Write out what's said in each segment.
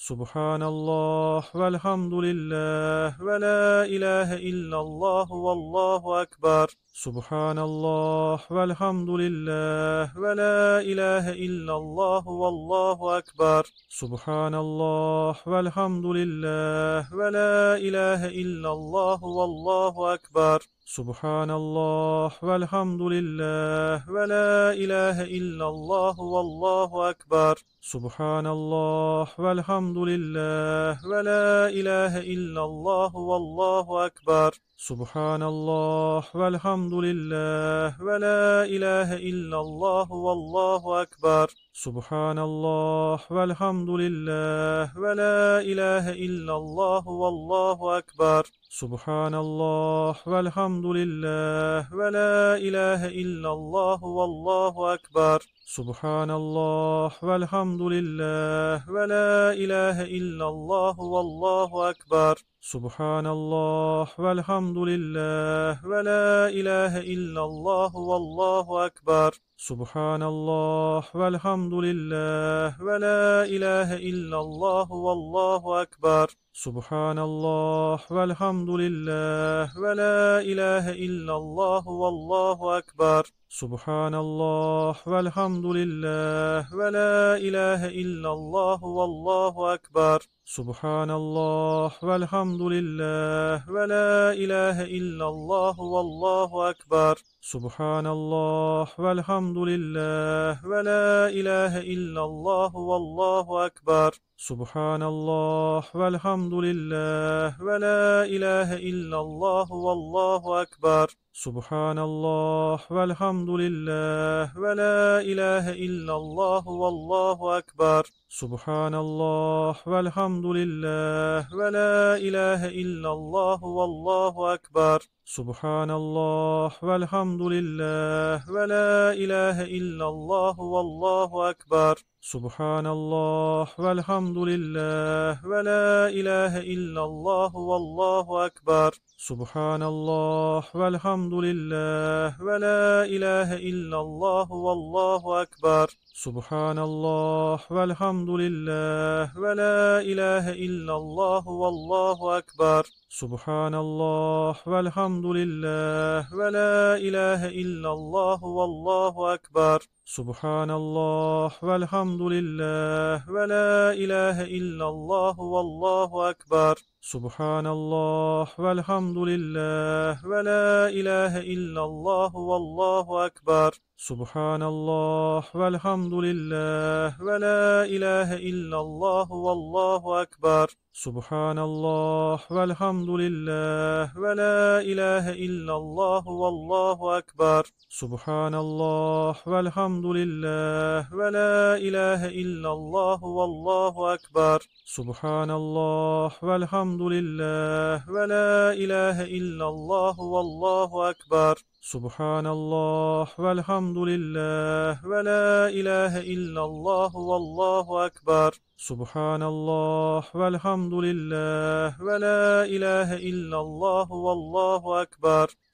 سبحان الله والحمد لله ولا إله إلا الله والله أكبر. سبحان الله والحمد لله ولا إله إلا الله والله أكبر. سبحان الله والحمد لله ولا إله إلا الله والله أكبر. سبحان الله والحمد لله ولا إله إلا الله والله أكبر. سبحان الله والحمد لله ولا إله إلا الله والله أكبر. سبحان الله والحمد لله ولا إله إلا الله والله أكبر. سبحان الله والحمد لله ولا إله إلا الله والله أكبر. سبحان الله والحمد لله ولا إله إلا الله والله أكبر. سبحان الله والحمد لله ولا إله إلا الله والله أكبر. سبحان الله والحمد لله ولا إله إلا الله والله أكبر. سبحان الله والحمد لله ولا إله إلا الله والله أكبر. سبحان الله والحمد لله ولا إله إلا الله والله أكبر. سبحان الله والحمد لله ولا إله إلا الله والله أكبر. سبحان الله والحمد لله ولا إله إلا الله والله أكبر. سبحان الله والحمد لله ولا إله إلا الله والله أكبر. سبحان الله والحمد لله ولا إله إلا الله والله أكبر. سبحان الله والحمد لله ولا إله إلا الله والله أكبر. سبحان الله والحمد لله ولا إله إلا الله والله أكبر. سبحان الله والحمد لله ولا إله إلا الله والله أكبر. سبحان الله والحمد لله ولا إله إلا الله والله أكبر. سبحان الله والحمد لله ولا إله إلا الله والله أكبر. سبحان الله والحمد لله ولا إله إلا الله والله أكبر. سبحان الله والحمد لله ولا إله إلا الله والله أكبر. سبحان الله والحمد لله ولا إله إلا الله والله أكبر. سبحان الله والحمد لله ولا إله إلا الله والله أكبر. سبحان الله والحمد لله ولا إله إلا الله والله أكبر. سبحان الله والحمد لله ولا إله إلا الله والله أكبر. سبحان الله والحمد لله ولا إله إلا الله والله أكبر. سبحان الله والحمد لله ولا إله إلا الله والله أكبر. سبحان الله والحمد لله ولا إله إلا الله والله أكبر. سبحان الله والحمد لله ولا إله إلا الله والله أكبر.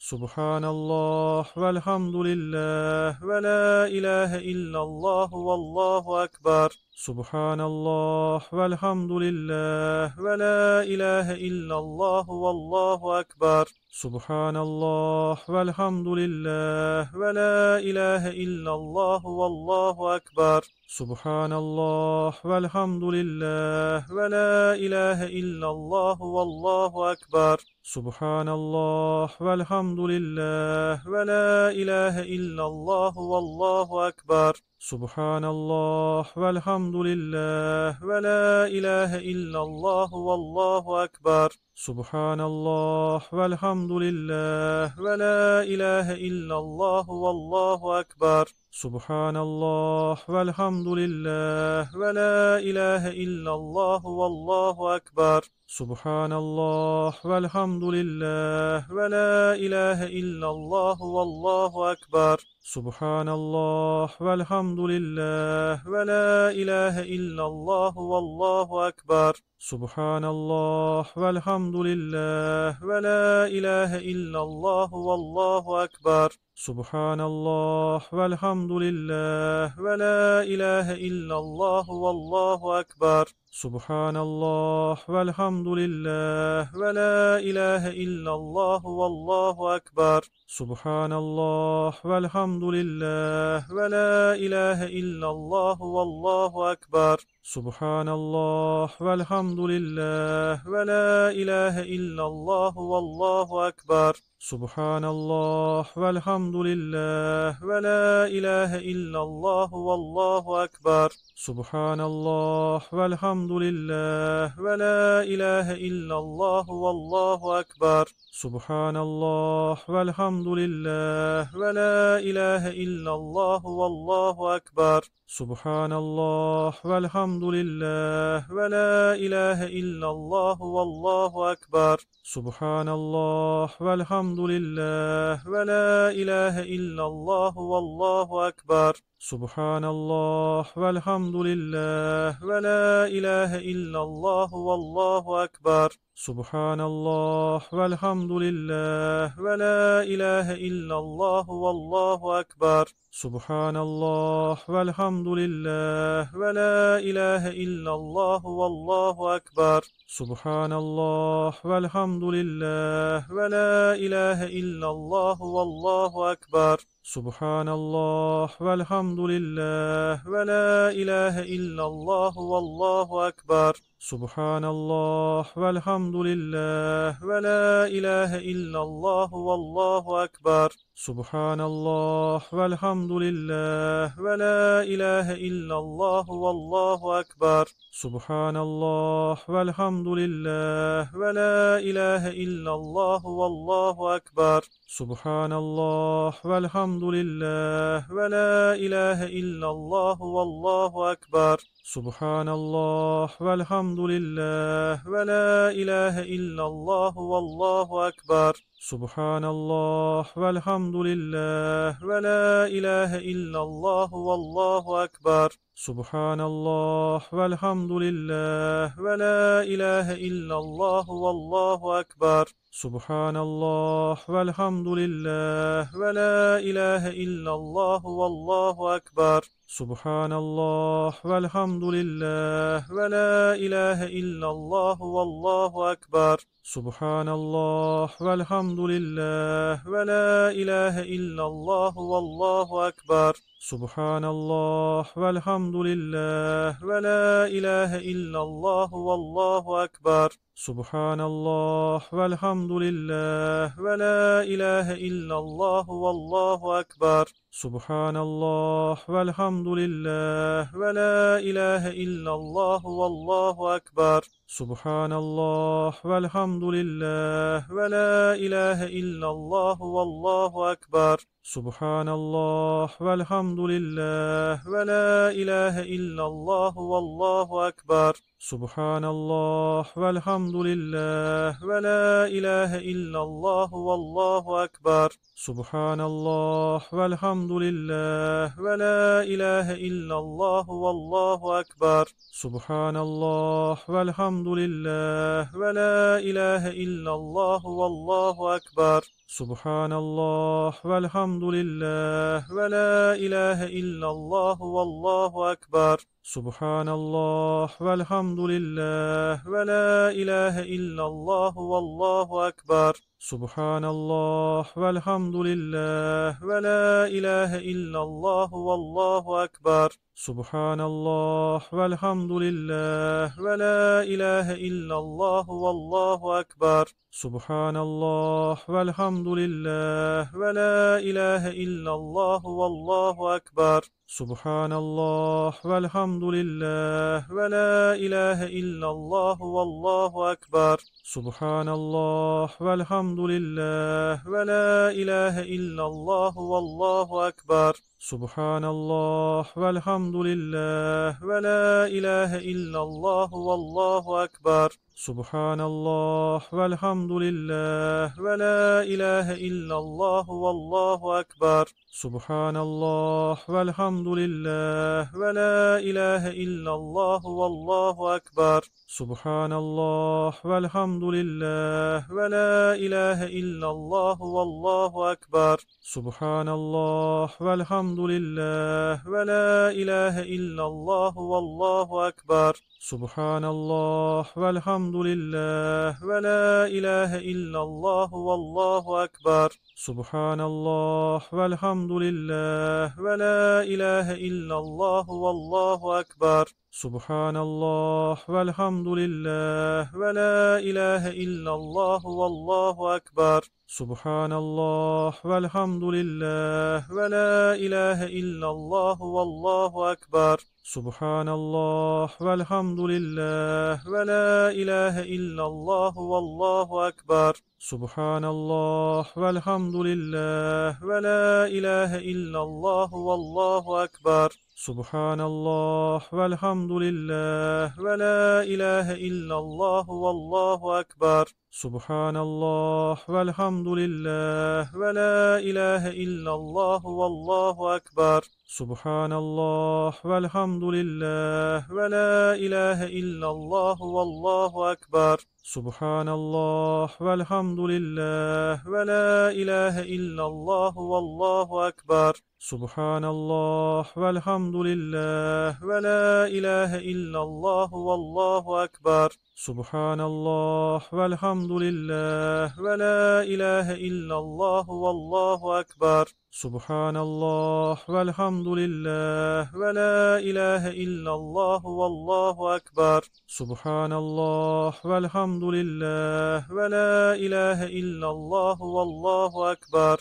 سبحان الله والحمد لله ولا إله إلا الله والله أكبر. سبحان الله والحمد لله ولا إله إلا الله والله أكبر. سبحان الله والحمد لله ولا إله إلا الله والله أكبر. سبحان الله والحمد لله ولا إله إلا الله والله أكبر. سبحان الله والحمد لله ولا إله إلا الله والله أكبر. سبحان الله والحمد لله ولا إله إلا الله والله أكبر. سبحان الله والحمد لله ولا إله إلا الله والله أكبر. سبحان الله والحمد لله ولا إله إلا الله والله أكبر. سبحان الله والحمد لله ولا إله إلا الله والله أكبر. سبحان الله والحمد لله ولا إله إلا الله والله أكبر. سبحان الله والحمد لله ولا إله إلا الله والله أكبر. سبحان الله والحمد لله ولا إله إلا الله والله أكبر سبحان الله والحمد لله ولا إله إلا الله والله أكبر سبحان الله والحمد لله ولا إله إلا الله والله أكبر سبحان الله والحمد لله ولا إله إلا الله والله أكبر سبحان الله والحمد لله ولا إله إلا الله والله أكبر سبحان الله والحمد لله ولا إله إلا الله والله أكبر سبحان الله والحمد لله ولا إله إلا الله والله أكبر سبحان الله والحمد لله ولا إله إلا الله والله أكبر سبحان الله والحمد لله ولا إله إلا الله والله أكبر سبحان الله والحمد لله ولا إله إلا الله والله أكبر سبحان الله والحمد لله ولا إله إلا الله والله أكبر سبحان الله والحمد لله ولا إله إلا الله والله أكبر سبحان الله والحمد لله ولا إله إلا الله والله أكبر سبحان الله والحمد لله ولا إله إلا الله والله أكبر سبحان الله والحمد لله ولا إله إلا الله والله أكبر سبحان الله والحمد لله ولا إله إلا الله والله أكبر سبحان الله والحمد لله ولا إله إلا الله والله أكبر سبحان الله والحمد لله ولا إله إلا الله والله أكبر سبحان الله والحمد لله ولا إله إلا الله والله أكبر سبحان الله والحمد لله ولا إله إلا الله والله أكبر سبحان الله والحمد لله ولا إله إلا الله والله أكبر سبحان الله والحمد لله ولا إله إلا الله والله أكبر سبحان الله والحمد لله ولا إله إلا الله والله أكبر سبحان الله والحمد لله ولا إله إلا الله والله أكبر سبحان الله والحمد لله ولا إله إلا الله والله أكبر سبحان الله والحمد لله ولا إله إلا الله والله أكبر سبحان الله والحمد لله ولا إله إلا الله والله أكبر سبحان الله والحمد لله ولا إله إلا الله والله أكبر سبحان الله والحمد لله ولا إله إلا الله والله أكبر سبحان الله والحمد لله ولا إله إلا الله والله أكبر سبحان الله والحمد لله ولا إله إلا الله والله أكبر سبحان الله والحمد لله ولا إله إلا الله والله أكبر سبحان الله والحمد لله ولا إله إلا الله والله أكبر سبحان الله والحمد لله ولا إله إلا الله والله أكبر سبحان الله والحمد لله ولا إله إلا الله والله أكبر سبحان الله والحمد لله ولا إله إلا الله والله أكبر سبحان الله والحمد لله ولا إله إلا الله والله أكبر سبحان الله والحمد لله ولا إله إلا الله والله أكبر سبحان الله والحمد لله ولا إله إلا الله والله أكبر سبحان الله والحمد لله ولا إله إلا الله والله أكبر سبحان الله والحمد لله ولا إله إلا الله والله أكبر سبحان الله والحمد لله ولا إله إلا الله والله أكبر سبحان الله والحمد لله ولا إله إلا الله والله أكبر سبحان الله والحمد لله ولا إله إلا الله والله أكبر سبحان الله والحمد لله ولا إله إلا الله والله أكبر سبحان الله والحمد لله ولا إله إلا الله والله أكبر سبحان الله والحمد لله ولا إله إلا الله والله أكبر سبحان الله والحمد لله ولا إله إلا الله والله أكبر سبحان الله والحمد لله ولا إله إلا الله والله أكبر سبحان الله والحمد لله ولا إله إلا الله والله أكبر سبحان الله والحمد لله ولا إله إلا الله والله أكبر سبحان الله والحمد لله ولا إله إلا الله والله أكبر سبحان الله والحمد لله ولا إله إلا الله والله أكبر سبحان الله والحمد لله ولا إله إلا الله والله أكبر سبحان الله والحمد لله ولا إله إلا الله والله أكبر سبحان الله والحمد لله ولا إله إلا الله والله أكبر سبحان الله والحمد لله ولا إله إلا الله والله أكبر سبحان الله والحمد لله ولا إله إلا الله والله أكبر